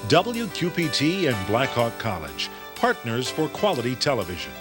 WQPT and Blackhawk College, partners for quality television.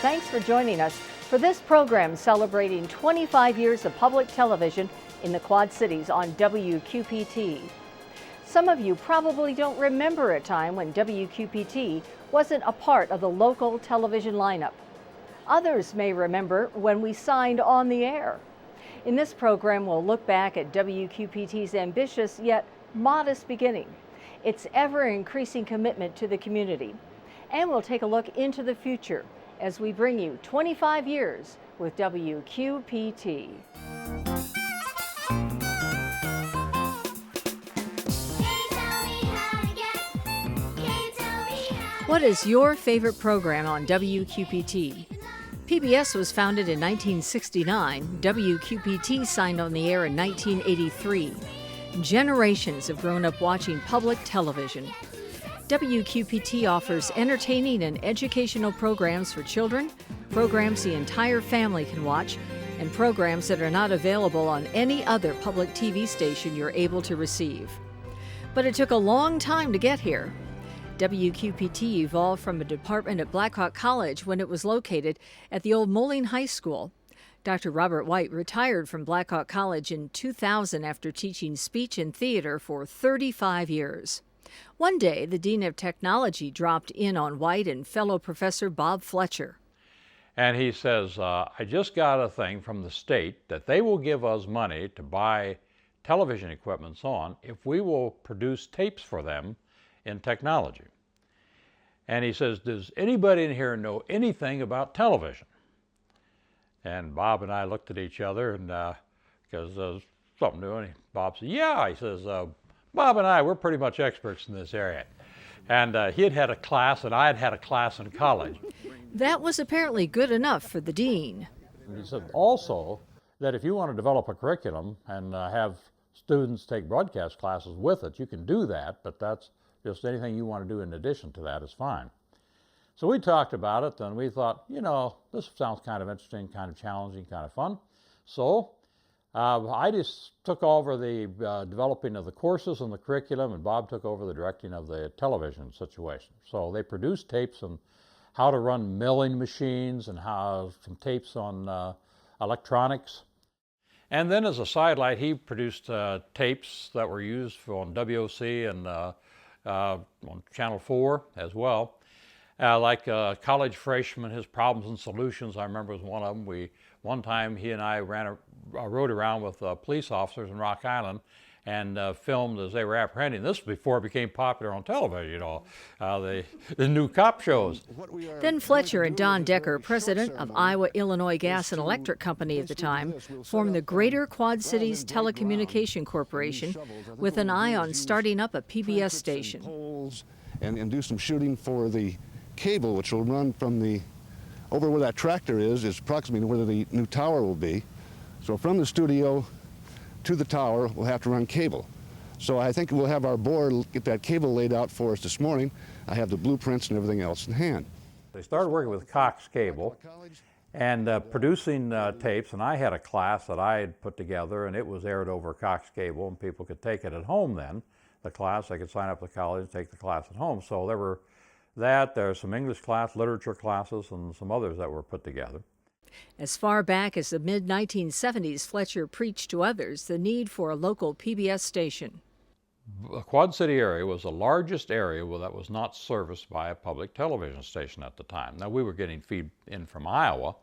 Thanks for joining us for this program celebrating 25 years of public television in the Quad Cities on WQPT. Some of you probably don't remember a time when WQPT wasn't a part of the local television lineup. Others may remember when we signed on the air. In this program, we'll look back at WQPT's ambitious yet modest beginning, its ever-increasing commitment to the community, and we'll take a look into the future as we bring you 25 years with WQPT. What is your favorite program on WQPT? PBS was founded in 1969. WQPT signed on the air in 1983. Generations have grown up watching public television. WQPT offers entertaining and educational programs for children, programs the entire family can watch, and programs that are not available on any other public TV station you're able to receive. But it took a long time to get here. WQPT evolved from a department at Blackhawk College when it was located at the old Moline High School. Dr. Robert White retired from Blackhawk College in 2000 after teaching speech and theater for 35 years. One day, the Dean of Technology dropped in on White and fellow Professor Bob Fletcher. And he says, I just got a thing from the state that they will give us money to buy television equipment and so on if we will produce tapes for them in technology. And he says, does anybody in here know anything about television? And Bob and I looked at each other and because something new, and Bob said, yeah. He says, Bob and I, we're pretty much experts in this area. And he had had a class, and I had had a class in college. That was apparently good enough for the dean. And he said also that if you want to develop a curriculum and have students take broadcast classes with it, you can do that, but that's just anything you want to do in addition to that is fine. So we talked about it, and we thought, you know, this sounds kind of interesting, kind of challenging, kind of fun. So I just took over the developing of the courses and the curriculum, and Bob took over the directing of the television situation. So they produced tapes on how to run milling machines and some tapes on electronics. And then as a sidelight, he produced tapes that were used on WOC and on Channel 4 as well. Like College Freshman, his Problems and Solutions, I remember was one of them. One time he and I rode around with police officers in Rock Island and filmed as they were apprehending. This was before it became popular on television, you know, the new cop shows. Then Fletcher and Don Decker, president of Iowa-Illinois Gas and Electric Company at the time, formed the Greater Quad Cities Telecommunication Corporation with an eye on starting up a PBS station. And do some shooting for the cable, which will run from over where that tractor is approximately where the new tower will be. So from the studio to the tower, we'll have to run cable. So I think we'll have our board get that cable laid out for us this morning. I have the blueprints and everything else in hand. They started working with Cox Cable and producing tapes, and I had a class that I had put together, and it was aired over Cox Cable, and people could take it at home then. The class, they could sign up to college and take the class at home. So there's some English class, literature classes, and some others that were put together. As far back as the mid-1970s, Fletcher preached to others the need for a local PBS station. The Quad City area was the largest area that was not serviced by a public television station at the time. Now, we were getting feed in from Iowa,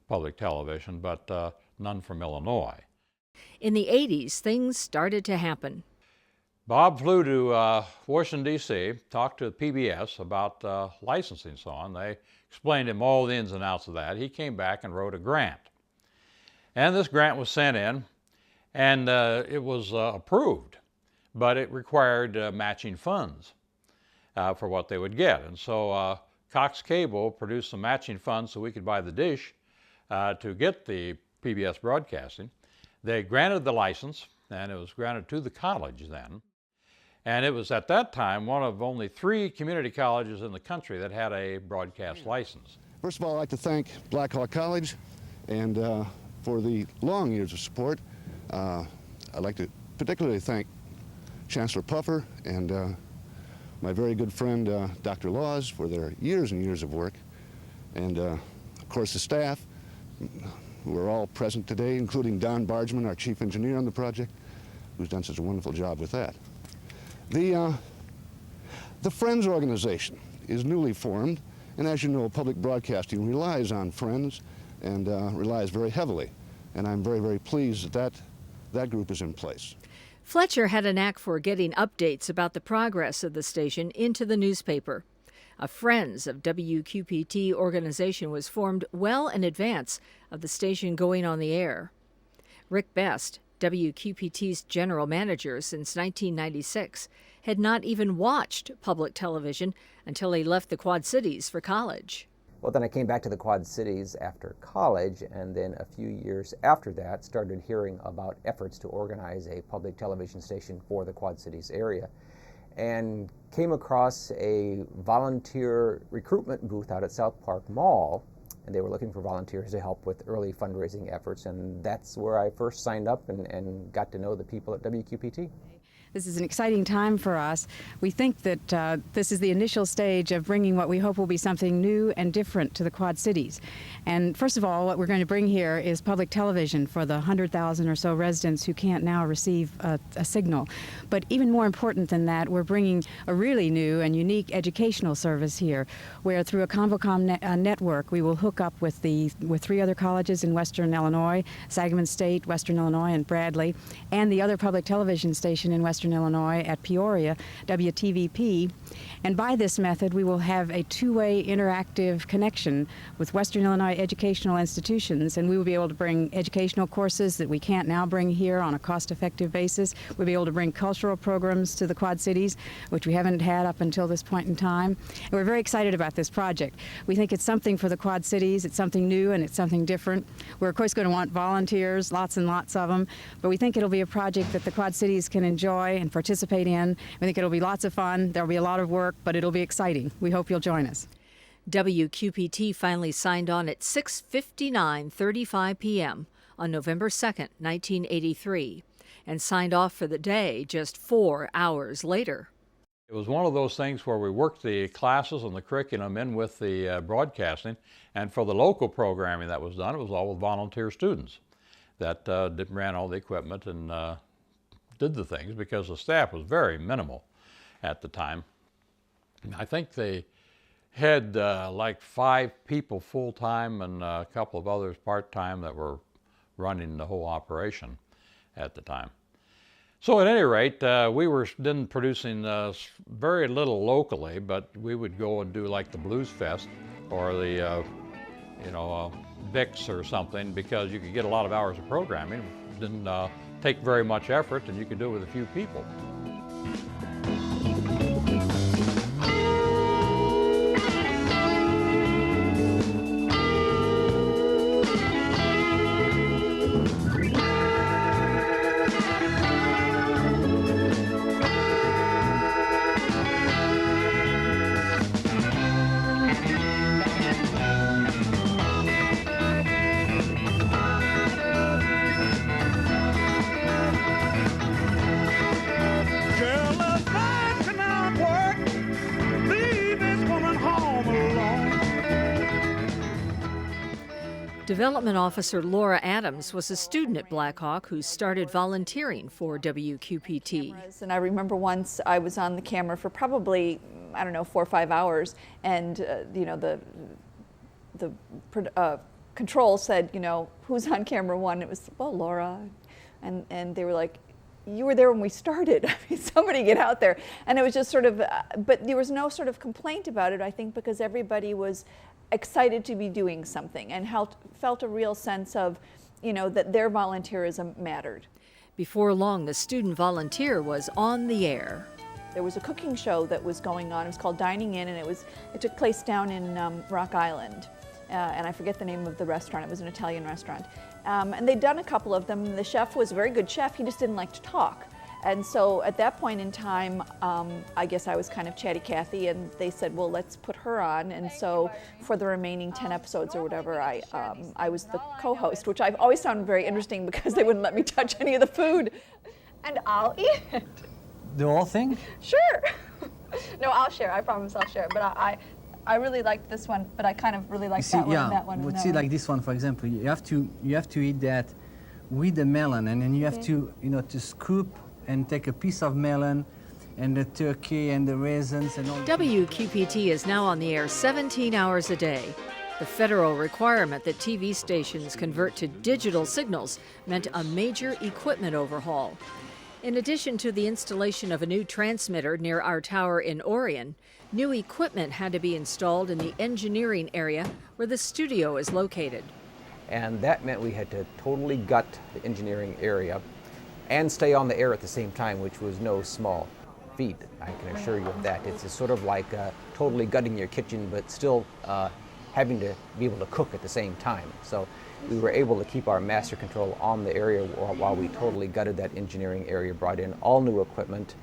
public television, but none from Illinois. In the 80s, things started to happen. Bob flew to Washington, D.C., talked to PBS about licensing and so on. They explained to him all the ins and outs of that. He came back and wrote a grant. And this grant was sent in, and it was approved, but it required matching funds for what they would get. And so Cox Cable produced some matching funds so we could buy the dish to get the PBS broadcasting. They granted the license, and it was granted to the college then. And it was at that time one of only 3 community colleges in the country that had a broadcast license. First of all, I'd like to thank Black Hawk College and for the long years of support. I'd like to particularly thank Chancellor Puffer and my very good friend Dr. Laws for their years and years of work. And of course the staff who are all present today, including Don Bargeman, our chief engineer on the project, who's done such a wonderful job with that. The Friends organization is newly formed, and as you know, public broadcasting relies on Friends and relies very heavily. And I'm very, very pleased that that group is in place. Fletcher had a knack for getting updates about the progress of the station into the newspaper. A Friends of WQPT organization was formed well in advance of the station going on the air. Rick Best, WQPT's general manager since 1996, had not even watched public television until he left the Quad Cities for college. Well, then I came back to the Quad Cities after college, and then a few years after that started hearing about efforts to organize a public television station for the Quad Cities area, and came across a volunteer recruitment booth out at South Park Mall, and they were looking for volunteers to help with early fundraising efforts, and that's where I first signed up and got to know the people at WQPT. This is an exciting time for us. We think that this is the initial stage of bringing what we hope will be something new and different to the Quad Cities. And first of all, what we're going to bring here is public television for the 100,000 or so residents who can't now receive a signal. But even more important than that, we're bringing a really new and unique educational service here, where through a Convocom network, we will hook up with 3 other colleges in Western Illinois, Sangamon State, Western Illinois, and Bradley, and the other public television station in Western Illinois at Peoria, WTVP. And by this method, we will have a 2-way interactive connection with Western Illinois educational institutions, and we will be able to bring educational courses that we can't now bring here on a cost-effective basis. We'll be able to bring cultural programs to the Quad Cities, which we haven't had up until this point in time. And we're very excited about this project. We think it's something for the Quad Cities, it's something new and it's something different. We're of course going to want volunteers, lots and lots of them, but we think it'll be a project that the Quad Cities can enjoy and participate in. We think it'll be lots of fun, there'll be a lot of work, but it'll be exciting. We hope you'll join us. WQPT finally signed on at 6:59:35 p.m. on November 2nd, 1983, and signed off for the day just 4 hours later. It was one of those things where we worked the classes and the curriculum in with the broadcasting, and for the local programming that was done, it was all with volunteer students that ran all the equipment and did the things, because the staff was very minimal at the time. I think they had like 5 people full-time and a couple of others part-time that were running the whole operation at the time. So at any rate, we were then producing very little locally, but we would go and do like the Blues Fest or the, Vicks or something, because you could get a lot of hours of programming. It didn't take very much effort, and you could do it with a few people. Development Officer Laura Adams was a student at Black Hawk who started volunteering for WQPT. And I remember once I was on the camera for probably, 4 or 5 hours, and the control said, who's on camera 1? It was, well, Laura, and they were like, you were there when we started. I mean, somebody get out there. And it was just sort of, but there was no sort of complaint about it, I think, because everybody was excited to be doing something and felt a real sense of, that their volunteerism mattered. Before long, the student volunteer was on the air. There was a cooking show that was going on. It was called Dining In, and it took place down in Rock Island. and I forget the name of the restaurant. It was an Italian restaurant. And they'd done a couple of them. The chef was a very good chef. He just didn't like to talk. And so at that point in time, I guess I was kind of chatty Cathy, and they said, well, let's put her on. And so for the remaining 10 episodes or whatever, I was the co-host, which I've always found very interesting because they wouldn't let me touch any of the food. And I'll eat it. The whole thing? Sure. No, I'll share. I promise I'll share. But I really liked this one, but I kind of really liked that one and that one. But see, like this one, for example, you have to eat that with the melon, and then you have to, to scoop and take a piece of melon and the turkey and the raisins and all. WQPT is now on the air 17 hours a day. The federal requirement that TV stations convert to digital signals meant a major equipment overhaul. In addition to the installation of a new transmitter near our tower in Orion, new equipment had to be installed in the engineering area where the studio is located. And that meant we had to totally gut the engineering area and stay on the air at the same time, which was no small feat, I can assure you of that. It's sort of like totally gutting your kitchen, but still having to be able to cook at the same time. So we were able to keep our master control on the area while we totally gutted that engineering area, brought in all new equipment,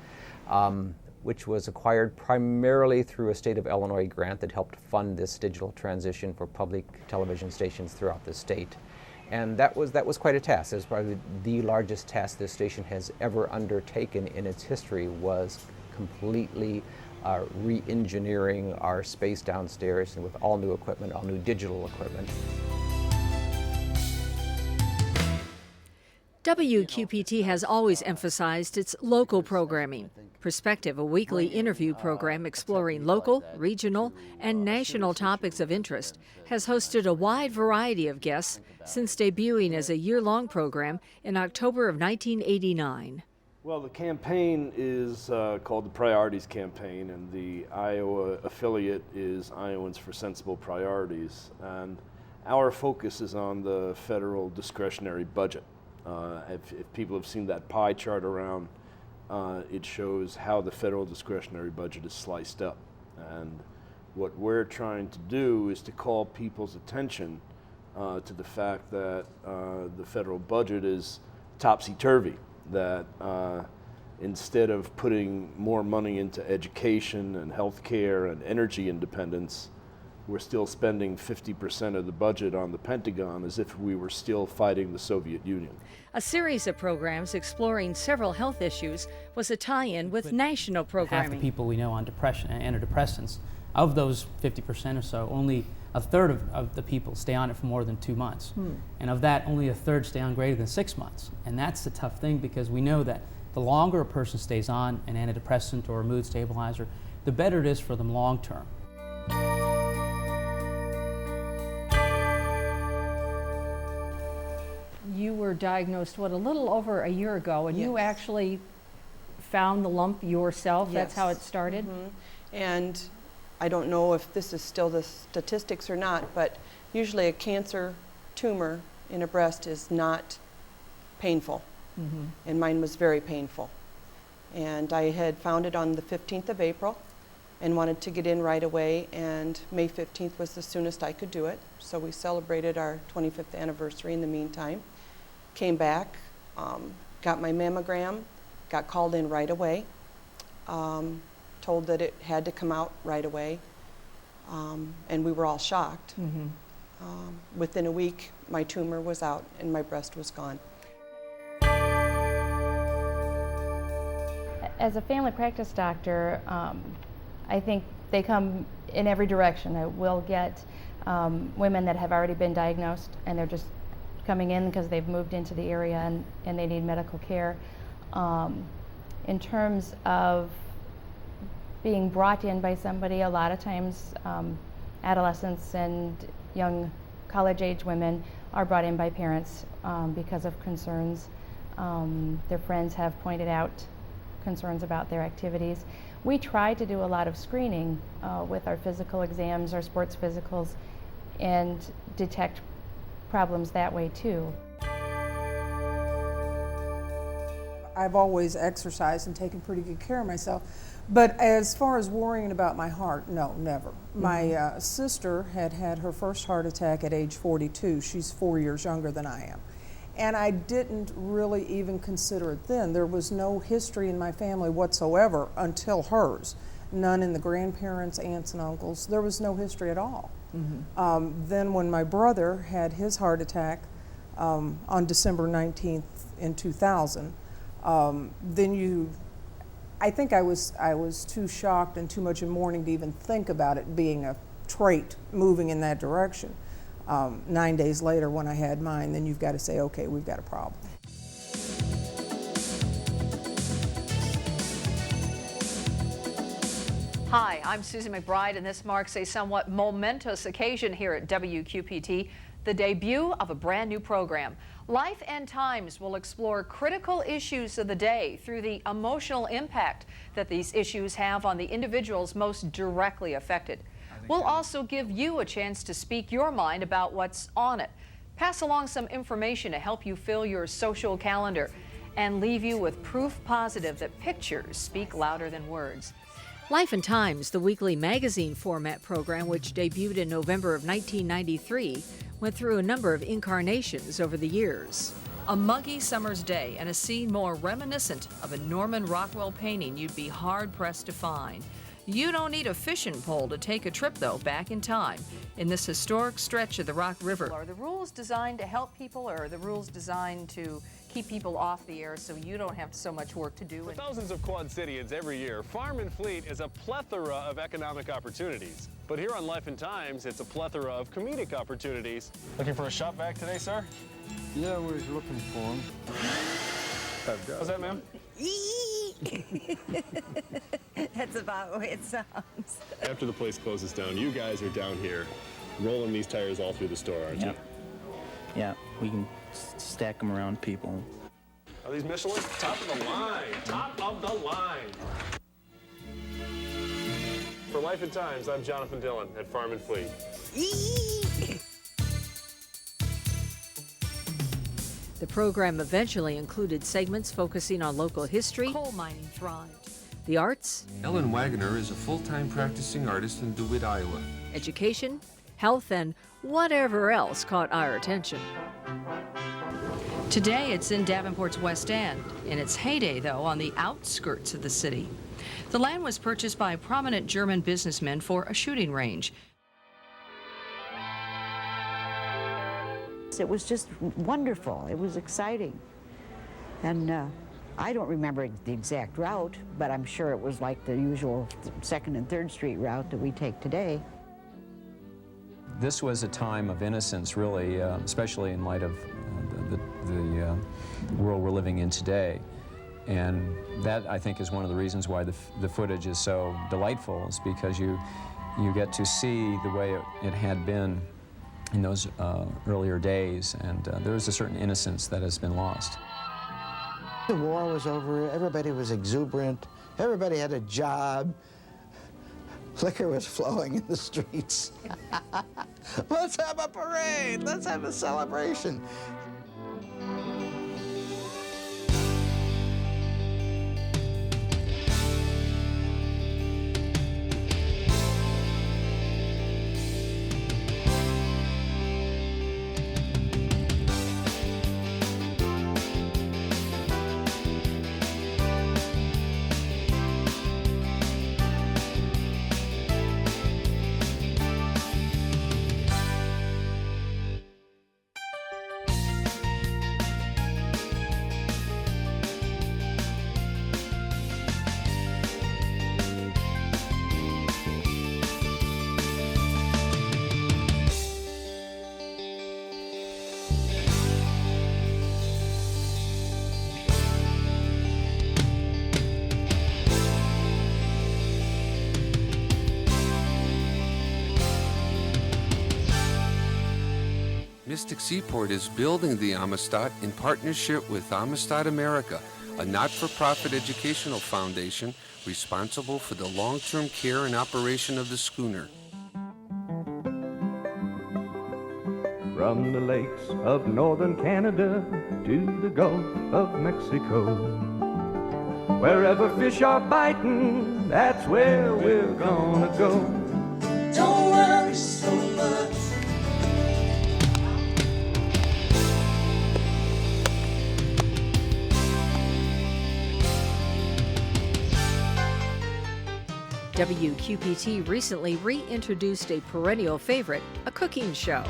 which was acquired primarily through a state of Illinois grant that helped fund this digital transition for public television stations throughout the state. And that was quite a task. It was probably the largest task this station has ever undertaken in its history, was completely re-engineering our space downstairs and with all new equipment, all new digital equipment. WQPT has always emphasized its local programming. Perspective, a weekly interview program exploring local, regional, and national topics of interest, has hosted a wide variety of guests since debuting as a year-long program in October of 1989. Well, the campaign is called the Priorities Campaign, and the Iowa affiliate is Iowans for Sensible Priorities. And our focus is on the federal discretionary budget. If people have seen that pie chart around, it shows how the federal discretionary budget is sliced up. And what we're trying to do is to call people's attention to the fact that the federal budget is topsy-turvy, that instead of putting more money into education and healthcare and energy independence, we're still spending 50% of the budget on the Pentagon as if we were still fighting the Soviet Union. A series of programs exploring several health issues was a tie-in with national programming. Half the people we know on depression and antidepressants, of those 50% or so, only a third of the people stay on it for more than 2 months. And of that, only a third stay on greater than 6 months. And that's the tough thing, because we know that the longer a person stays on an antidepressant or a mood stabilizer, the better it is for them long term. You were diagnosed, a little over a year ago, and you actually found the lump yourself? That's how it started? And I don't know if this is still the statistics or not, but usually a cancer tumor in a breast is not painful. And mine was very painful. And I had found it on the 15th of April and wanted to get in right away, and May 15th was the soonest I could do it. So we celebrated our 25th anniversary in the meantime. Came back, got my mammogram, got called in right away, told that it had to come out right away, and we were all shocked. Within a week, my tumor was out and my breast was gone. As a family practice doctor, I think they come in every direction. We'll get women that have already been diagnosed and they're just coming in because they've moved into the area and they need medical care. In terms of being brought in by somebody, a lot of times adolescents and young college-age women are brought in by parents because of concerns. Their friends have pointed out concerns about their activities. We try to do a lot of screening with our physical exams, our sports physicals, and detect I've always exercised and taken pretty good care of myself. But as far as worrying about my heart, no, never. My sister had her first heart attack at age 42. She's 4 years younger than I am. And I didn't really even consider it then. There was no history in my family whatsoever until hers. None in the grandparents, aunts and uncles. There was no history at all. Then when my brother had his heart attack on December 19th in 2000, I think I was too shocked and too much in mourning to even think about it being a trait moving in that direction. 9 days later when I had mine, then you've got to say, okay, we've got a problem. Hi, I'm Susie McBride, and this marks a somewhat momentous occasion here at WQPT, the debut of a brand new program. Life and Times will explore critical issues of the day through the emotional impact that these issues have on the individuals most directly affected. We'll also give you a chance to speak your mind about what's on it, pass along some information to help you fill your social calendar, and leave you with proof positive that pictures speak louder than words. Life and Times, the weekly magazine format program which debuted in November of 1993, went through a number of incarnations over the years. A muggy summer's day and a scene more reminiscent of a Norman Rockwell painting you'd be hard-pressed to find. You don't need a fishing pole to take a trip, though, back in time in this historic stretch of the Rock River. Are the rules designed to help people, or are the rules designed to keep people off the air so you don't have so much work to do? For thousands of Quad Cityans every year, Farm and Fleet is a plethora of economic opportunities. But here on Life and Times, it's a plethora of comedic opportunities. Looking for a shop vac today, sir? Yeah, we're looking for them. How's that, ma'am? That's about the way it sounds. After the place closes down, you guys are down here rolling these tires all through the store, aren't you? Yeah, we can stack them around people. Are these Michelin? Top of the line. Top of the line. For Life and Times, I'm Jonathan Dillon at Farm and Fleet. The program eventually included segments focusing on local history. Coal mining thrived. The arts. Ellen Wagner is a full-time practicing artist in DeWitt, Iowa. Education, health, and whatever else caught our attention. Today, it's in Davenport's West End. In its heyday, though, on the outskirts of the city. The land was purchased by prominent German businessmen for a shooting range. It was just wonderful. It was exciting. And I don't remember the exact route, but I'm sure it was like the usual 2nd and 3rd Street route that we take today. This was a time of innocence, really, especially in light of the world we're living in today. And that, I think, is one of the reasons why the footage is so delightful, is because you get to see the way it had been in those earlier days, and there is a certain innocence that has been lost. The war was over, everybody was exuberant, everybody had a job, liquor was flowing in the streets. Let's have a parade, let's have a celebration. Mystic Seaport is building the Amistad in partnership with Amistad America, a not-for-profit educational foundation responsible for the long-term care and operation of the schooner. From the lakes of northern Canada to the Gulf of Mexico, Wherever fish are biting, that's where we're gonna go. Don't worry so much. WQPT recently reintroduced a perennial favorite, a cooking show.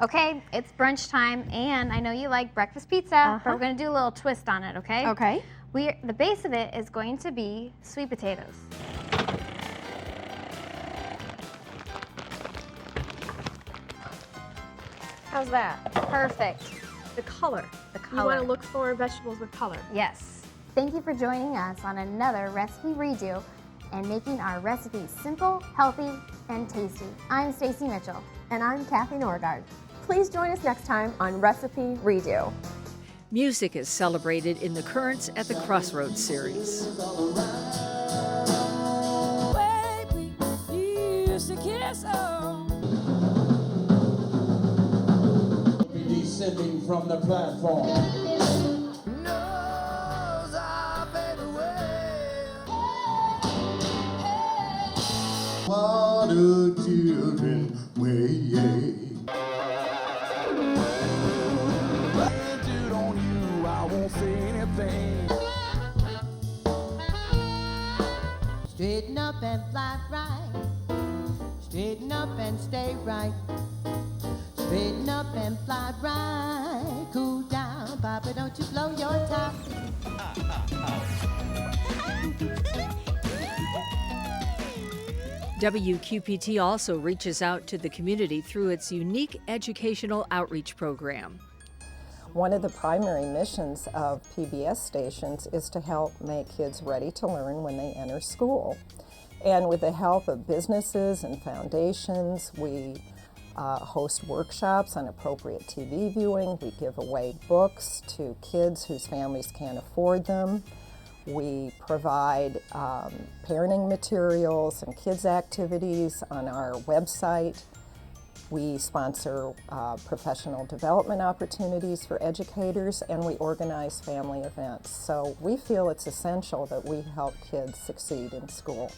Okay, it's brunch time, and I know you like breakfast pizza, but we're going to do a little twist on it, okay? Okay. The base of it is going to be sweet potatoes. How's that? Perfect. The color. The You want to color. look for vegetables with color. Yes. Thank you for joining us on another recipe redo and making our recipes simple, healthy, and tasty. I'm Stacy Mitchell. And I'm Kathy Norgard. Please join us next time on Recipe Redo. Music is celebrated in the Currents at the Crossroads series. Descending from the platform. What do children weigh? On you, I won't say anything. Straighten up and fly right. Straighten up and stay right. Straighten up and fly right. Cool down, Papa, don't you blow your top. WQPT also reaches out to the community through its unique educational outreach program. One of the primary missions of PBS stations is to help make kids ready to learn when they enter school. And with the help of businesses and foundations, we host workshops on appropriate TV viewing. We give away books to kids whose families can't afford them. We provide parenting materials and kids activities on our website. We sponsor professional development opportunities for educators, and we organize family events. So we feel it's essential that we help kids succeed in school.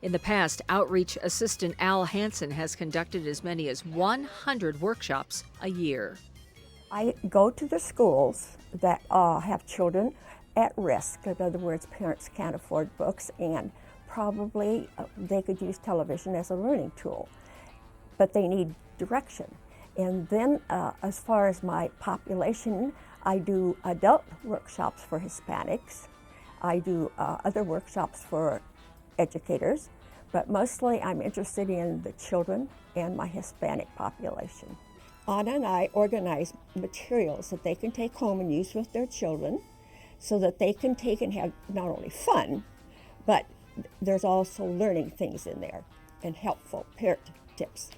In the past, outreach assistant Al Hansen has conducted as many as 100 workshops a year. I go to the schools that have children at risk. In other words, parents can't afford books, and probably they could use television as a learning tool, but they need direction. And then as far as my population, I do adult workshops for Hispanics. I do other workshops for educators, but mostly I'm interested in the children and my Hispanic population. Anna and I organize materials that they can take home and use with their children so that they can take and have not only fun, but there's also learning things in there and helpful parent tips.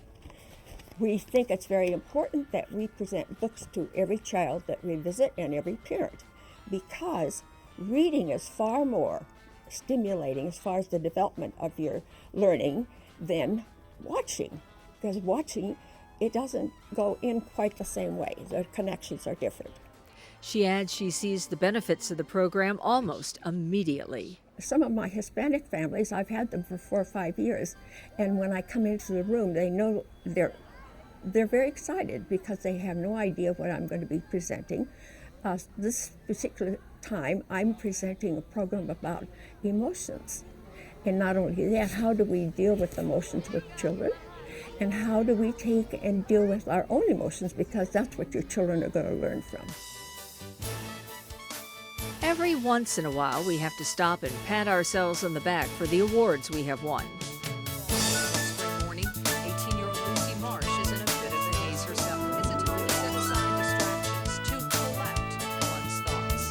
We think it's very important that we present books to every child that we visit and every parent, because reading is far more stimulating as far as the development of your learning than watching, because watching, it doesn't go in quite the same way. The connections are different. She adds she sees the benefits of the program almost immediately. Some of my Hispanic families, I've had them for 4 or 5 years, and when I come into the room, they know they're very excited because they have no idea what I'm going to be presenting. This particular time, I'm presenting a program about emotions. And not only that, how do we deal with emotions with children? And how do we take and deal with our own emotions? Because that's what your children are going to learn from. Every once in a while, we have to stop and pat ourselves on the back for the awards we have won. Spring morning, 18-year-old Lucy Marsh is in a bit of a haze herself. It's a time to set aside distractions to collect one's thoughts.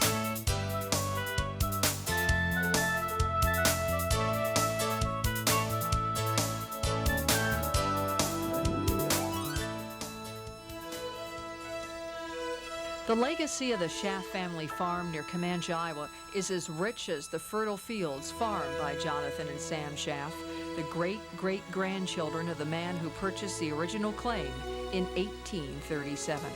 The legacy of the Schaff family farm near Comanche, Iowa is as rich as the fertile fields farmed by Jonathan and Sam Schaff, the great-great-grandchildren of the man who purchased the original claim in 1837.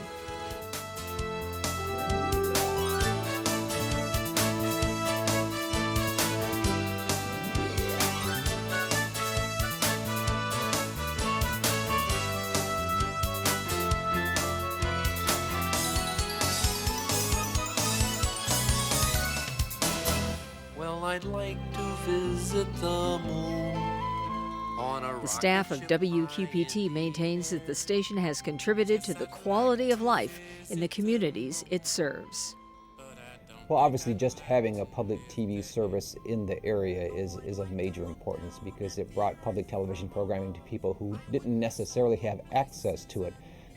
I'd like to visit the moon on a The staff of WQPT maintains that the station has contributed to the quality of life in the communities it serves. Well, obviously just having a public TV service in the area is of major importance because it brought public television programming to people who didn't necessarily have access to it.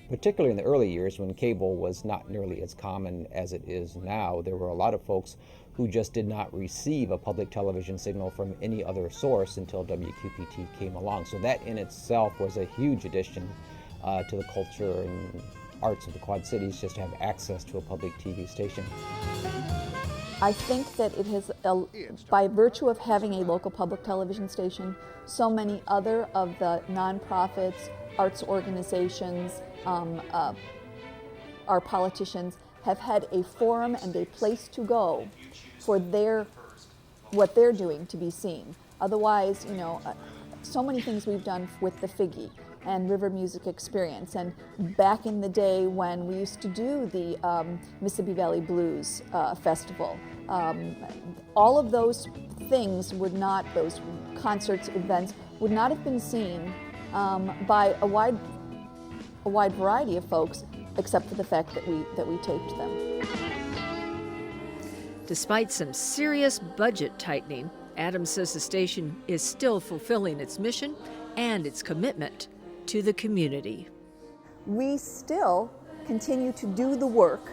Particularly in the early years when cable was not nearly as common as it is now, there were a lot of folks who just did not receive a public television signal from any other source until WQPT came along. So that in itself was a huge addition to the culture and arts of the Quad Cities, just to have access to a public TV station. I think that it has, by virtue of having a local public television station, so many other of the nonprofits, arts organizations, our politicians have had a forum and a place to go for what they're doing to be seen. Otherwise, you know, so many things we've done with the Figgy and River Music Experience, and back in the day when we used to do the Mississippi Valley Blues Festival, all of those things would not, those concerts, events, would not have been seen by a wide variety of folks, except for the fact that we taped them. Despite some serious budget tightening, Adams says the station is still fulfilling its mission and its commitment to the community. We still continue to do the work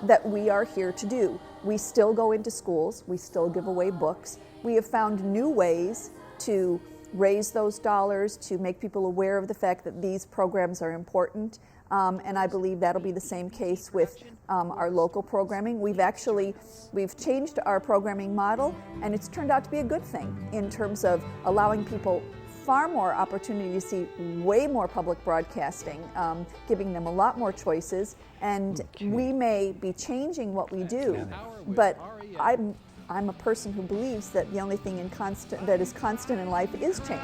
that we are here to do. We still go into schools, we still give away books. We have found new ways to raise those dollars, to make people aware of the fact that these programs are important. And I believe that'll be the same case with our local programming. We've changed our programming model, and it's turned out to be a good thing in terms of allowing people far more opportunity to see way more public broadcasting, giving them a lot more choices, and we may be changing what we do, but I'm a person who believes that the only thing that is constant in life is change.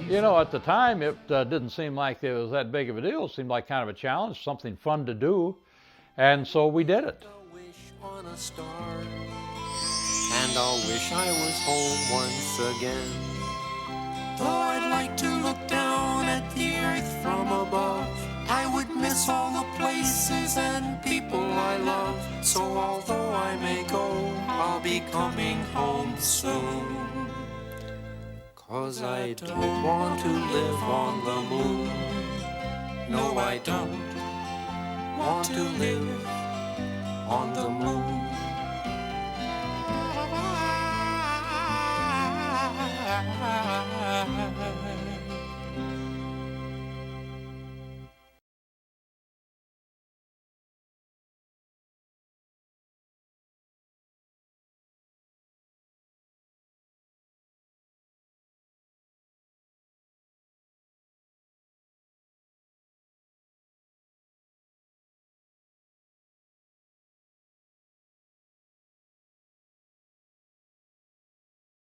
You know, at the time, it didn't seem like it was that big of a deal. It seemed like kind of a challenge, something fun to do, and so we did it. On a star, and I'll wish I was home once again. Though I'd like to look down at the earth from above, I would miss all the places and people I love. So although I may go, I'll be coming home soon. 'Cause I don't want to live on the moon. No, I don't want to live on the moon.